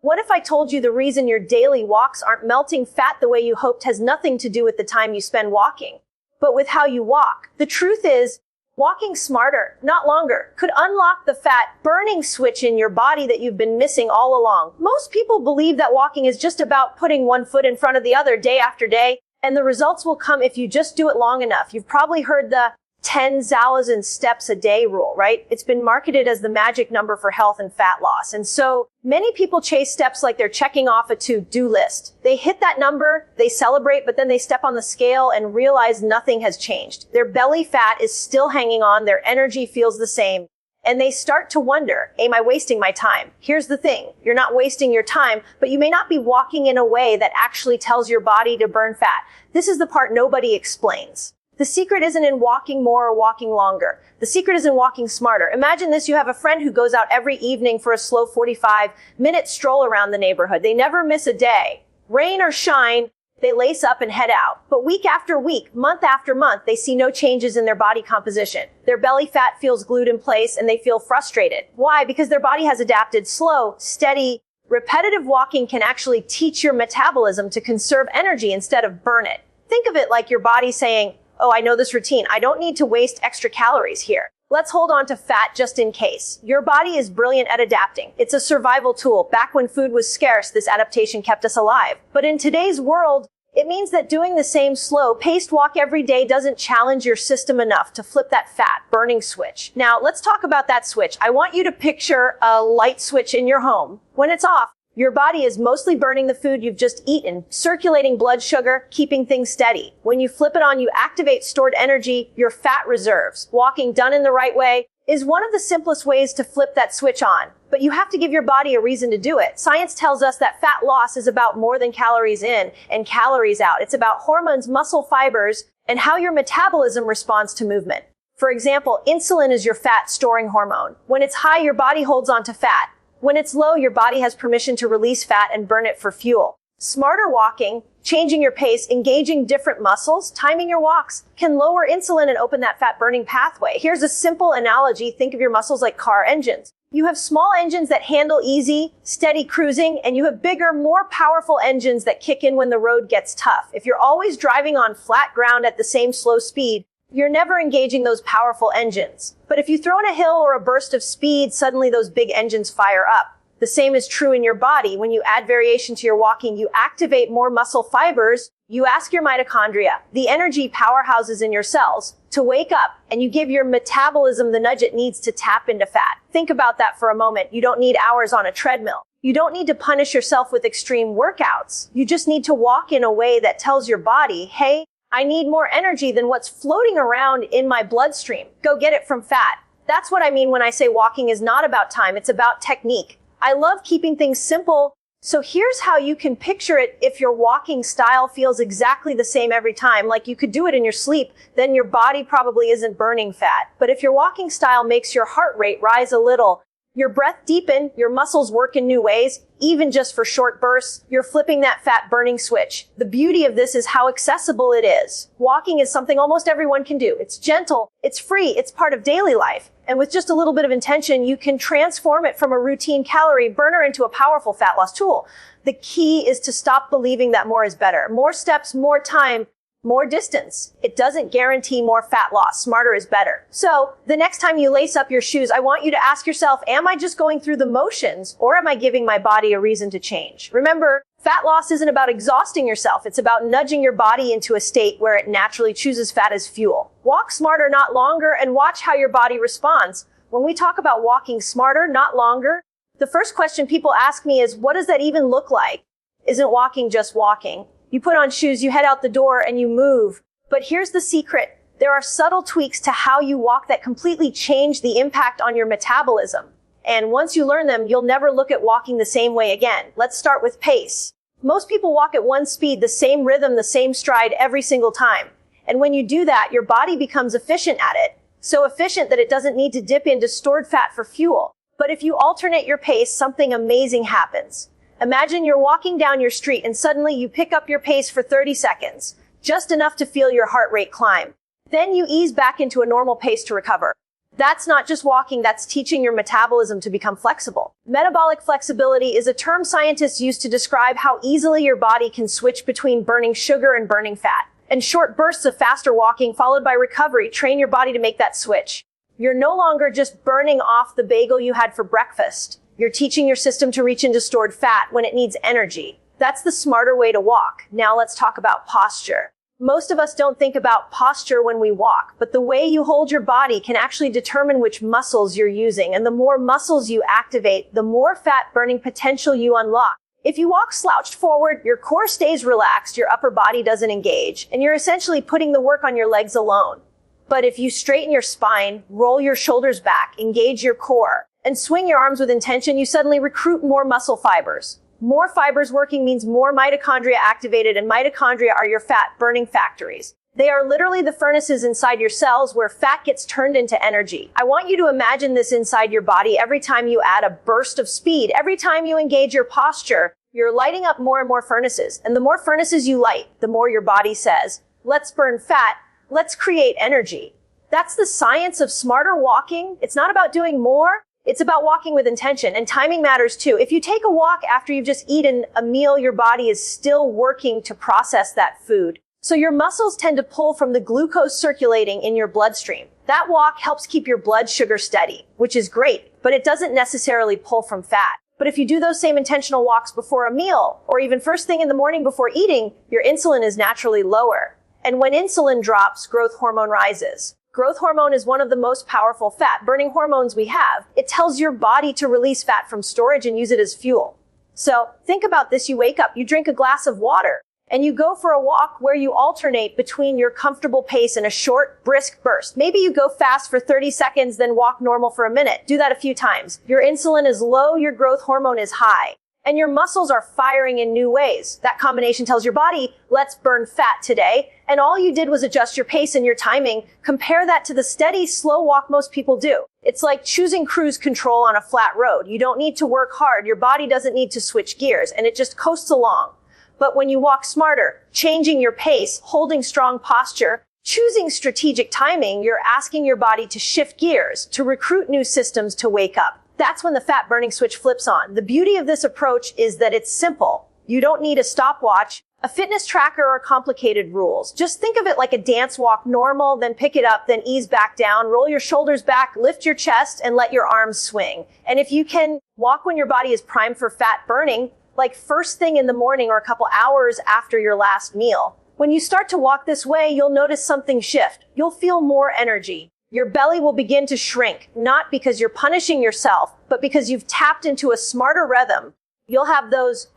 What if I told you the reason your daily walks aren't melting fat the way you hoped has nothing to do with the time you spend walking, but with how you walk? The truth is, walking smarter, not longer, could unlock the fat burning switch in your body that you've been missing all along. Most people believe that walking is just about putting one foot in front of the other day after day, and the results will come if you just do it long enough. You've probably heard the 10,000 steps a day rule, right? It's been marketed as the magic number for health and fat loss. And so many people chase steps like they're checking off a to-do list. They hit that number, they celebrate, but then they step on the scale and realize nothing has changed. Their belly fat is still hanging on, their energy feels the same, and they start to wonder, am I wasting my time? Here's the thing, you're not wasting your time, but you may not be walking in a way that actually tells your body to burn fat. This is the part nobody explains. The secret isn't in walking more or walking longer. The secret is in walking smarter. Imagine this, you have a friend who goes out every evening for a slow 45-minute stroll around the neighborhood. They never miss a day. Rain or shine, they lace up and head out. But week after week, month after month, they see no changes in their body composition. Their belly fat feels glued in place and they feel frustrated. Why? Because their body has adapted. Slow, steady, repetitive walking can actually teach your metabolism to conserve energy instead of burn it. Think of it like your body saying, oh, I know this routine. I don't need to waste extra calories here. Let's hold on to fat just in case. Your body is brilliant at adapting. It's a survival tool. Back when food was scarce, this adaptation kept us alive. But in today's world, it means that doing the same slow-paced walk every day doesn't challenge your system enough to flip that fat-burning switch. Now, let's talk about that switch. I want you to picture a light switch in your home. When it's off, your body is mostly burning the food you've just eaten, circulating blood sugar, keeping things steady. When you flip it on, you activate stored energy, your fat reserves. Walking done in the right way is one of the simplest ways to flip that switch on. But you have to give your body a reason to do it. Science tells us that fat loss is about more than calories in and calories out. It's about hormones, muscle fibers, and how your metabolism responds to movement. For example, insulin is your fat storing hormone. When it's high, your body holds on to fat. When it's low, your body has permission to release fat and burn it for fuel. Smarter walking, changing your pace, engaging different muscles, timing your walks can lower insulin and open that fat-burning pathway. Here's a simple analogy. Think of your muscles like car engines. You have small engines that handle easy, steady cruising, and you have bigger, more powerful engines that kick in when the road gets tough. If you're always driving on flat ground at the same slow speed, you're never engaging those powerful engines. But if you throw in a hill or a burst of speed, suddenly those big engines fire up. The same is true in your body. When you add variation to your walking, you activate more muscle fibers. You ask your mitochondria, the energy powerhouses in your cells, to wake up, and you give your metabolism the nudge it needs to tap into fat. Think about that for a moment. You don't need hours on a treadmill. You don't need to punish yourself with extreme workouts. You just need to walk in a way that tells your body, hey, I need more energy than what's floating around in my bloodstream. Go get it from fat. That's what I mean when I say walking is not about time, it's about technique. I love keeping things simple, so here's how you can picture it if your walking style feels exactly the same every time, like you could do it in your sleep, then your body probably isn't burning fat. But if your walking style makes your heart rate rise a little, your breath deepen, your muscles work in new ways, even just for short bursts, you're flipping that fat burning switch. The beauty of this is how accessible it is. Walking is something almost everyone can do. It's gentle, it's free, it's part of daily life. And with just a little bit of intention, you can transform it from a routine calorie burner into a powerful fat loss tool. The key is to stop believing that more is better. More steps, more time, more distance. It doesn't guarantee more fat loss. Smarter is better. So the next time you lace up your shoes, I want you to ask yourself, am I just going through the motions or am I giving my body a reason to change? Remember, fat loss isn't about exhausting yourself. It's about nudging your body into a state where it naturally chooses fat as fuel. Walk smarter, not longer, and watch how your body responds. When we talk about walking smarter, not longer, the first question people ask me is, what does that even look like? Isn't walking just walking? You put on shoes, you head out the door, and you move. But here's the secret. There are subtle tweaks to how you walk that completely change the impact on your metabolism. And once you learn them, you'll never look at walking the same way again. Let's start with pace. Most people walk at one speed, the same rhythm, the same stride every single time. And when you do that, your body becomes efficient at it. So efficient that it doesn't need to dip into stored fat for fuel. But if you alternate your pace, something amazing happens. Imagine you're walking down your street and suddenly you pick up your pace for 30 seconds, just enough to feel your heart rate climb. Then you ease back into a normal pace to recover. That's not just walking, that's teaching your metabolism to become flexible. Metabolic flexibility is a term scientists use to describe how easily your body can switch between burning sugar and burning fat. And short bursts of faster walking followed by recovery train your body to make that switch. You're no longer just burning off the bagel you had for breakfast. You're teaching your system to reach into stored fat when it needs energy. That's the smarter way to walk. Now let's talk about posture. Most of us don't think about posture when we walk, but the way you hold your body can actually determine which muscles you're using. And the more muscles you activate, the more fat burning potential you unlock. If you walk slouched forward, your core stays relaxed, your upper body doesn't engage, and you're essentially putting the work on your legs alone. But if you straighten your spine, roll your shoulders back, engage your core, and swing your arms with intention, you suddenly recruit more muscle fibers. More fibers working means more mitochondria activated, and mitochondria are your fat burning factories. They are literally the furnaces inside your cells where fat gets turned into energy. I want you to imagine this inside your body. Every time you add a burst of speed, every time you engage your posture, you're lighting up more and more furnaces. And the more furnaces you light, the more your body says, let's burn fat, let's create energy. That's the science of smarter walking. It's not about doing more. It's about walking with intention, and timing matters too. If you take a walk after you've just eaten a meal, your body is still working to process that food. So your muscles tend to pull from the glucose circulating in your bloodstream. That walk helps keep your blood sugar steady, which is great, but it doesn't necessarily pull from fat. But if you do those same intentional walks before a meal, or even first thing in the morning before eating, your insulin is naturally lower. And when insulin drops, growth hormone rises. Growth hormone is one of the most powerful fat-burning hormones we have. It tells your body to release fat from storage and use it as fuel. So think about this. You wake up, you drink a glass of water, and you go for a walk where you alternate between your comfortable pace and a short, brisk burst. Maybe you go fast for 30 seconds, then walk normal for a minute. Do that a few times. Your insulin is low, your growth hormone is high, and your muscles are firing in new ways. That combination tells your body, let's burn fat today. And all you did was adjust your pace and your timing. Compare that to the steady, slow walk most people do. It's like choosing cruise control on a flat road. You don't need to work hard. Your body doesn't need to switch gears, and it just coasts along. But when you walk smarter, changing your pace, holding strong posture, choosing strategic timing, you're asking your body to shift gears, to recruit new systems to wake up. That's when the fat burning switch flips on. The beauty of this approach is that it's simple. You don't need a stopwatch, a fitness tracker, or complicated rules. Just think of it like a dance. Walk normal, then pick it up, then ease back down, roll your shoulders back, lift your chest, and let your arms swing. And if you can walk when your body is primed for fat burning, like first thing in the morning or a couple hours after your last meal, when you start to walk this way, you'll notice something shift. You'll feel more energy. Your belly will begin to shrink, not because you're punishing yourself, but because you've tapped into a smarter rhythm. You'll have those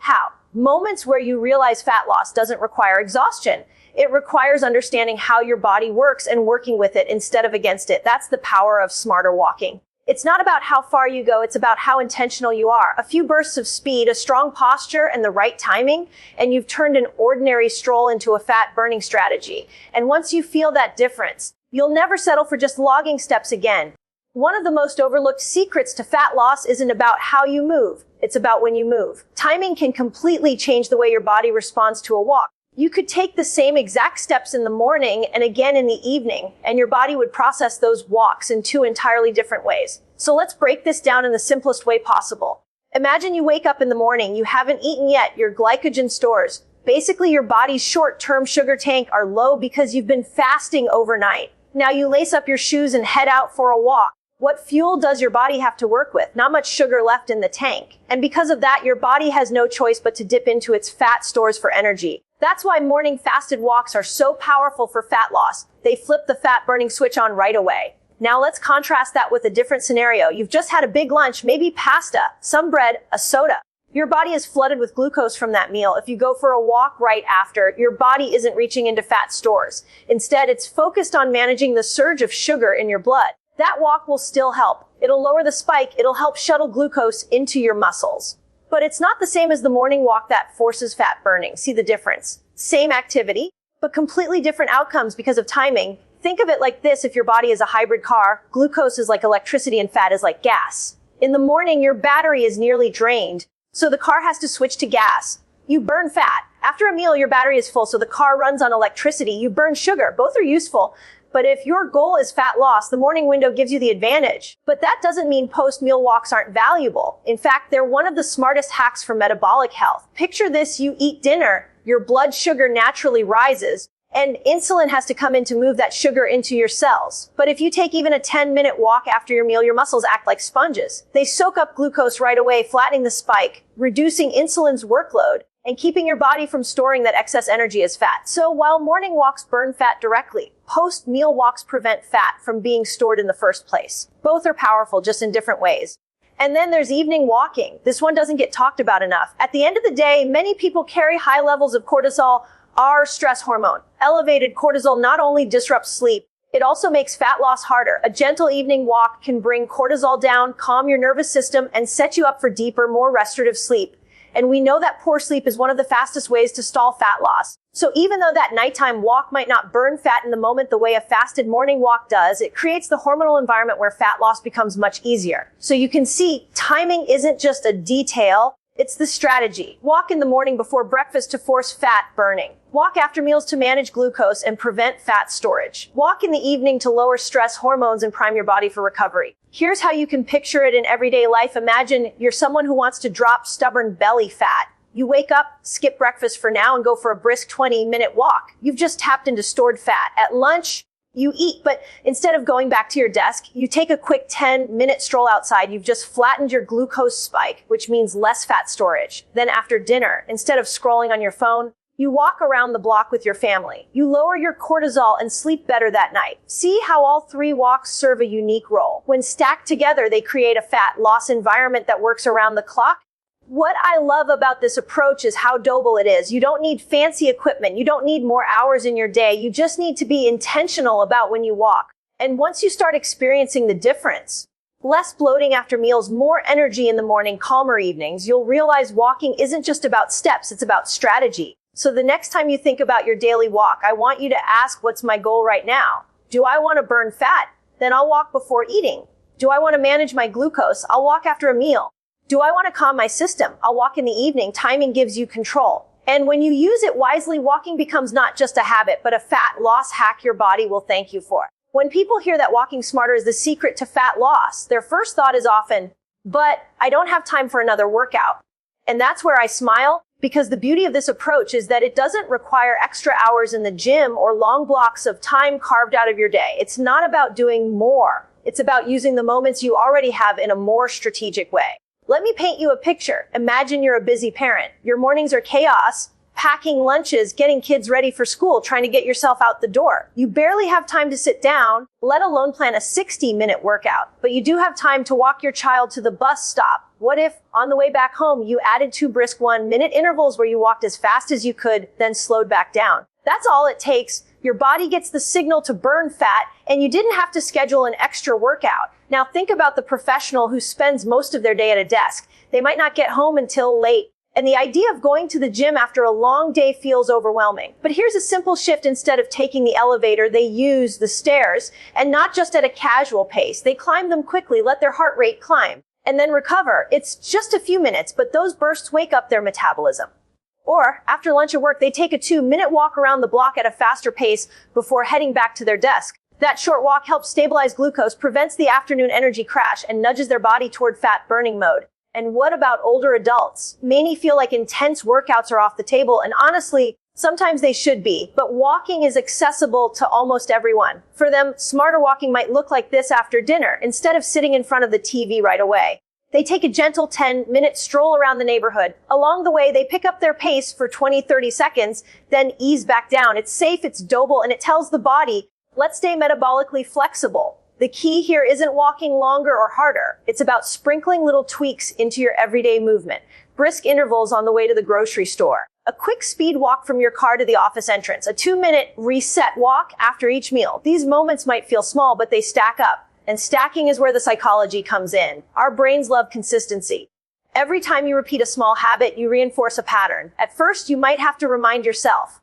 moments where you realize fat loss doesn't require exhaustion. It requires understanding how your body works and working with it instead of against it. That's the power of smarter walking. It's not about how far you go, it's about how intentional you are. A few bursts of speed, a strong posture, and the right timing, and you've turned an ordinary stroll into a fat-burning strategy. And once you feel that difference, you'll never settle for just logging steps again. One of the most overlooked secrets to fat loss isn't about how you move. It's about when you move. Timing can completely change the way your body responds to a walk. You could take the same exact steps in the morning and again in the evening, and your body would process those walks in two entirely different ways. So let's break this down in the simplest way possible. Imagine you wake up in the morning, you haven't eaten yet, your glycogen stores, basically your body's short-term sugar tank, are low because you've been fasting overnight. Now you lace up your shoes and head out for a walk. What fuel does your body have to work with? Not much sugar left in the tank. And because of that, your body has no choice but to dip into its fat stores for energy. That's why morning fasted walks are so powerful for fat loss. They flip the fat burning switch on right away. Now let's contrast that with a different scenario. You've just had a big lunch, maybe pasta, some bread, a soda. Your body is flooded with glucose from that meal. If you go for a walk right after, your body isn't reaching into fat stores. Instead, it's focused on managing the surge of sugar in your blood. That walk will still help. It'll lower the spike. It'll help shuttle glucose into your muscles. But it's not the same as the morning walk that forces fat burning. See the difference? Same activity, but completely different outcomes because of timing. Think of it like this. If your body is a hybrid car, glucose is like electricity and fat is like gas. In the morning, your battery is nearly drained, so the car has to switch to gas. You burn fat. After a meal, your battery is full, so the car runs on electricity. You burn sugar. Both are useful, But if your goal is fat loss, the morning window gives you the advantage. But that doesn't mean post-meal walks aren't valuable. In fact, they're one of the smartest hacks for metabolic health. Picture this: you eat dinner, your blood sugar naturally rises, and insulin has to come in to move that sugar into your cells. But if you take even a 10-minute walk after your meal, your muscles act like sponges. They soak up glucose right away, flattening the spike, reducing insulin's workload, and keeping your body from storing that excess energy as fat. So while morning walks burn fat directly, post-meal walks prevent fat from being stored in the first place. Both are powerful, just in different ways. And then there's evening walking. This one doesn't get talked about enough. At the end of the day, many people carry high levels of cortisol, our stress hormone. Elevated cortisol not only disrupts sleep, it also makes fat loss harder. A gentle evening walk can bring cortisol down, calm your nervous system, and set you up for deeper, more restorative sleep. And we know that poor sleep is one of the fastest ways to stall fat loss. So even though that nighttime walk might not burn fat in the moment the way a fasted morning walk does, it creates the hormonal environment where fat loss becomes much easier. So you can see, timing isn't just a detail, it's the strategy. Walk in the morning before breakfast to force fat burning. Walk after meals to manage glucose and prevent fat storage. Walk in the evening to lower stress hormones and prime your body for recovery. Here's how you can picture it in everyday life. Imagine you're someone who wants to drop stubborn belly fat. You wake up, skip breakfast for now, and go for a brisk 20-minute walk. You've just tapped into stored fat. At lunch, you eat, but instead of going back to your desk, you take a quick 10-minute stroll outside. You've just flattened your glucose spike, which means less fat storage. Then after dinner, instead of scrolling on your phone, you walk around the block with your family. You lower your cortisol and sleep better that night. See how all three walks serve a unique role. When stacked together, they create a fat loss environment that works around the clock. What I love about this approach is how doable it is. You don't need fancy equipment. You don't need more hours in your day. You just need to be intentional about when you walk. And once you start experiencing the difference, less bloating after meals, more energy in the morning, calmer evenings, you'll realize walking isn't just about steps, it's about strategy. So the next time you think about your daily walk, I want you to ask, what's my goal right now? Do I want to burn fat? Then I'll walk before eating. Do I want to manage my glucose? I'll walk after a meal. Do I want to calm my system? I'll walk in the evening. Timing gives you control. And when you use it wisely, walking becomes not just a habit, but a fat loss hack your body will thank you for. When people hear that walking smarter is the secret to fat loss, their first thought is often, but I don't have time for another workout. And that's where I smile, because the beauty of this approach is that it doesn't require extra hours in the gym or long blocks of time carved out of your day. It's not about doing more. It's about using the moments you already have in a more strategic way. Let me paint you a picture. Imagine you're a busy parent. Your mornings are chaos, packing lunches, getting kids ready for school, trying to get yourself out the door. You barely have time to sit down, let alone plan a 60-minute workout. But you do have time to walk your child to the bus stop. What if, on the way back home, you added 2 brisk 1-minute intervals where you walked as fast as you could, then slowed back down? That's all it takes. Your body gets the signal to burn fat, and you didn't have to schedule an extra workout. Now think about the professional who spends most of their day at a desk. They might not get home until late, and the idea of going to the gym after a long day feels overwhelming. But here's a simple shift. Instead of taking the elevator, they use the stairs, and not just at a casual pace. They climb them quickly, let their heart rate climb, and then recover. It's just a few minutes, but those bursts wake up their metabolism. Or, after lunch or work, they take a 2-minute walk around the block at a faster pace before heading back to their desk. That short walk helps stabilize glucose, prevents the afternoon energy crash, and nudges their body toward fat burning mode. And what about older adults? Many feel like intense workouts are off the table, and honestly, sometimes they should be, but walking is accessible to almost everyone. For them, smarter walking might look like this after dinner, instead of sitting in front of the TV right away. They take a gentle 10-minute stroll around the neighborhood. Along the way, they pick up their pace for 20-30 seconds, then ease back down. It's safe, it's doable, and it tells the body, let's stay metabolically flexible. The key here isn't walking longer or harder. It's about sprinkling little tweaks into your everyday movement. Brisk intervals on the way to the grocery store. A quick speed walk from your car to the office entrance. A 2-minute reset walk after each meal. These moments might feel small, but they stack up. And stacking is where the psychology comes in. Our brains love consistency. Every time you repeat a small habit, you reinforce a pattern. At first, you might have to remind yourself,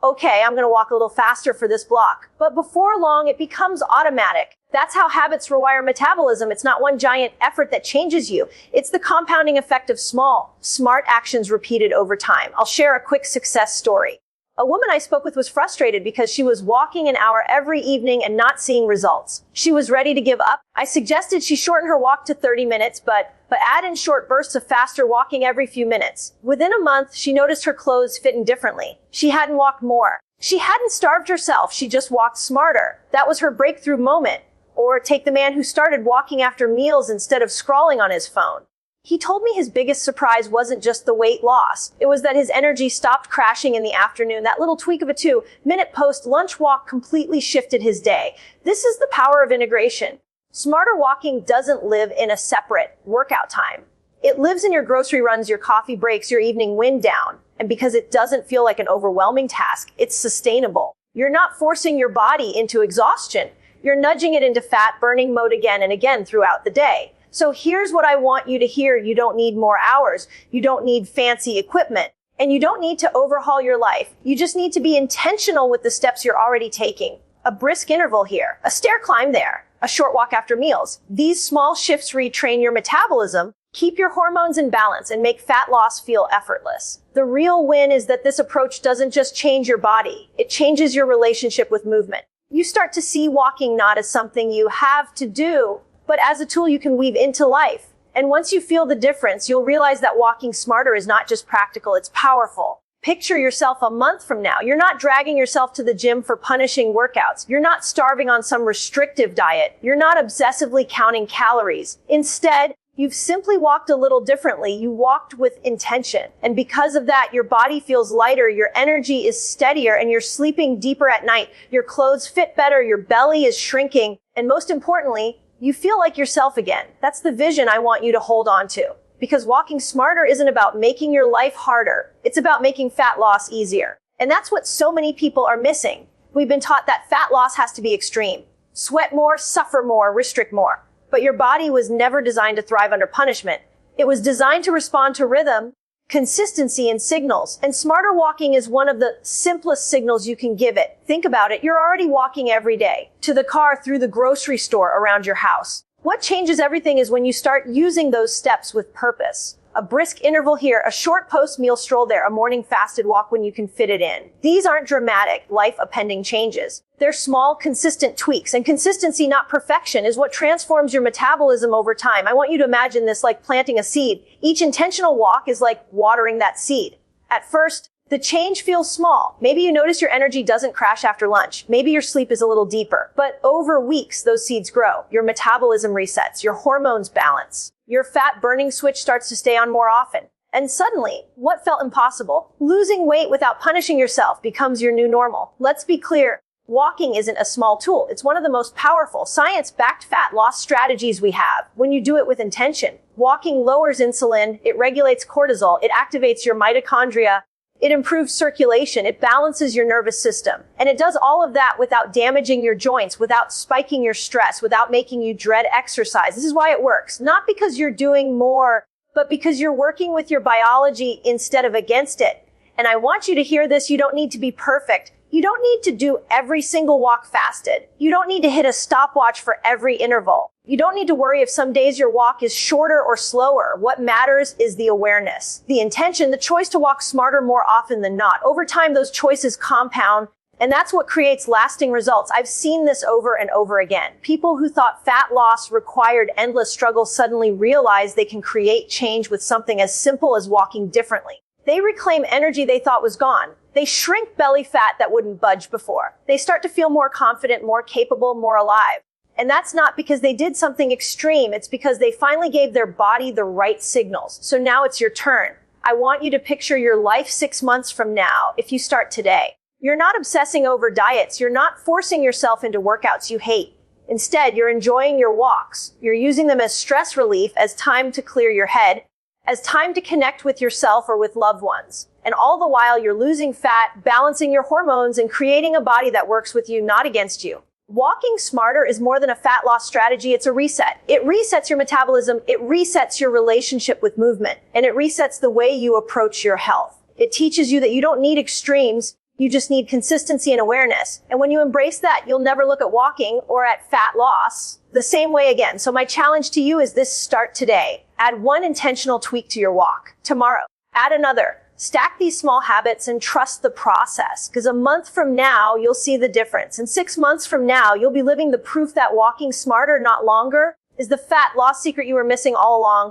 okay, I'm going to walk a little faster for this block. But before long, it becomes automatic. That's how habits rewire metabolism. It's not one giant effort that changes you. It's the compounding effect of small, smart actions repeated over time. I'll share a quick success story. A woman I spoke with was frustrated because she was walking an hour every evening and not seeing results. She was ready to give up. I suggested she shorten her walk to 30 minutes, but add in short bursts of faster walking every few minutes. Within a month, she noticed her clothes fitting differently. She hadn't walked more. She hadn't starved herself. She just walked smarter. That was her breakthrough moment. Or take the man who started walking after meals instead of scrolling on his phone. He told me his biggest surprise wasn't just the weight loss. It was that his energy stopped crashing in the afternoon. That little tweak of a 2-minute post-lunch walk completely shifted his day. This is the power of integration. Smarter walking doesn't live in a separate workout time. It lives in your grocery runs, your coffee breaks, your evening wind down. And because it doesn't feel like an overwhelming task, it's sustainable. You're not forcing your body into exhaustion. You're nudging it into fat burning mode again and again throughout the day. So here's what I want you to hear. You don't need more hours. You don't need fancy equipment. And you don't need to overhaul your life. You just need to be intentional with the steps you're already taking. A brisk interval here, a stair climb there, a short walk after meals. These small shifts retrain your metabolism, keep your hormones in balance, and make fat loss feel effortless. The real win is that this approach doesn't just change your body. It changes your relationship with movement. You start to see walking not as something you have to do, but as a tool you can weave into life. And once you feel the difference, you'll realize that walking smarter is not just practical, it's powerful. Picture yourself a month from now. You're not dragging yourself to the gym for punishing workouts. You're not starving on some restrictive diet. You're not obsessively counting calories. Instead, you've simply walked a little differently. You walked with intention. And because of that, your body feels lighter, your energy is steadier, and you're sleeping deeper at night. Your clothes fit better, your belly is shrinking, and most importantly, you feel like yourself again. That's the vision I want you to hold on to. Because walking smarter isn't about making your life harder. It's about making fat loss easier. And that's what so many people are missing. We've been taught that fat loss has to be extreme. Sweat more, suffer more, restrict more. But your body was never designed to thrive under punishment. It was designed to respond to rhythm, consistency, and signals. And smarter walking is one of the simplest signals you can give it. Think about it. You're already walking every day. To the car, through the grocery store, around your house. What changes everything is when you start using those steps with purpose. A brisk interval here, a short post-meal stroll there, a morning fasted walk when you can fit it in. These aren't dramatic, life-upending changes. They're small, consistent tweaks, and consistency, not perfection, is what transforms your metabolism over time. I want you to imagine this like planting a seed. Each intentional walk is like watering that seed. At first, the change feels small. Maybe you notice your energy doesn't crash after lunch. Maybe your sleep is a little deeper. But over weeks, those seeds grow. Your metabolism resets. Your hormones balance. Your fat burning switch starts to stay on more often. And suddenly, what felt impossible, losing weight without punishing yourself, becomes your new normal. Let's be clear. Walking isn't a small tool. It's one of the most powerful, science-backed fat loss strategies we have. When you do it with intention, walking lowers insulin, it regulates cortisol, it activates your mitochondria, it improves circulation, it balances your nervous system. And it does all of that without damaging your joints, without spiking your stress, without making you dread exercise. This is why it works. Not because you're doing more, but because you're working with your biology instead of against it. And I want you to hear this. You don't need to be perfect. You don't need to do every single walk fasted. You don't need to hit a stopwatch for every interval. You don't need to worry if some days your walk is shorter or slower. What matters is the awareness, the intention, the choice to walk smarter more often than not. Over time, those choices compound, and that's what creates lasting results. I've seen this over and over again. People who thought fat loss required endless struggle suddenly realize they can create change with something as simple as walking differently. They reclaim energy they thought was gone. They shrink belly fat that wouldn't budge before. They start to feel more confident, more capable, more alive. And that's not because they did something extreme. It's because they finally gave their body the right signals. So now it's your turn. I want you to picture your life 6 months from now if you start today. You're not obsessing over diets. You're not forcing yourself into workouts you hate. Instead, you're enjoying your walks. You're using them as stress relief, as time to clear your head, as time to connect with yourself or with loved ones. And all the while, you're losing fat, balancing your hormones, and creating a body that works with you, not against you. Walking smarter is more than a fat loss strategy. It's a reset. It resets your metabolism. It resets your relationship with movement. And it resets the way you approach your health. It teaches you that you don't need extremes. You just need consistency and awareness. And when you embrace that, you'll never look at walking or at fat loss the same way again. So my challenge to you is this: start today. Add one intentional tweak to your walk. Tomorrow, add another. Stack these small habits and trust the process, because a month from now, you'll see the difference. And 6 months from now, you'll be living the proof that walking smarter, not longer, is the fat loss secret you were missing all along.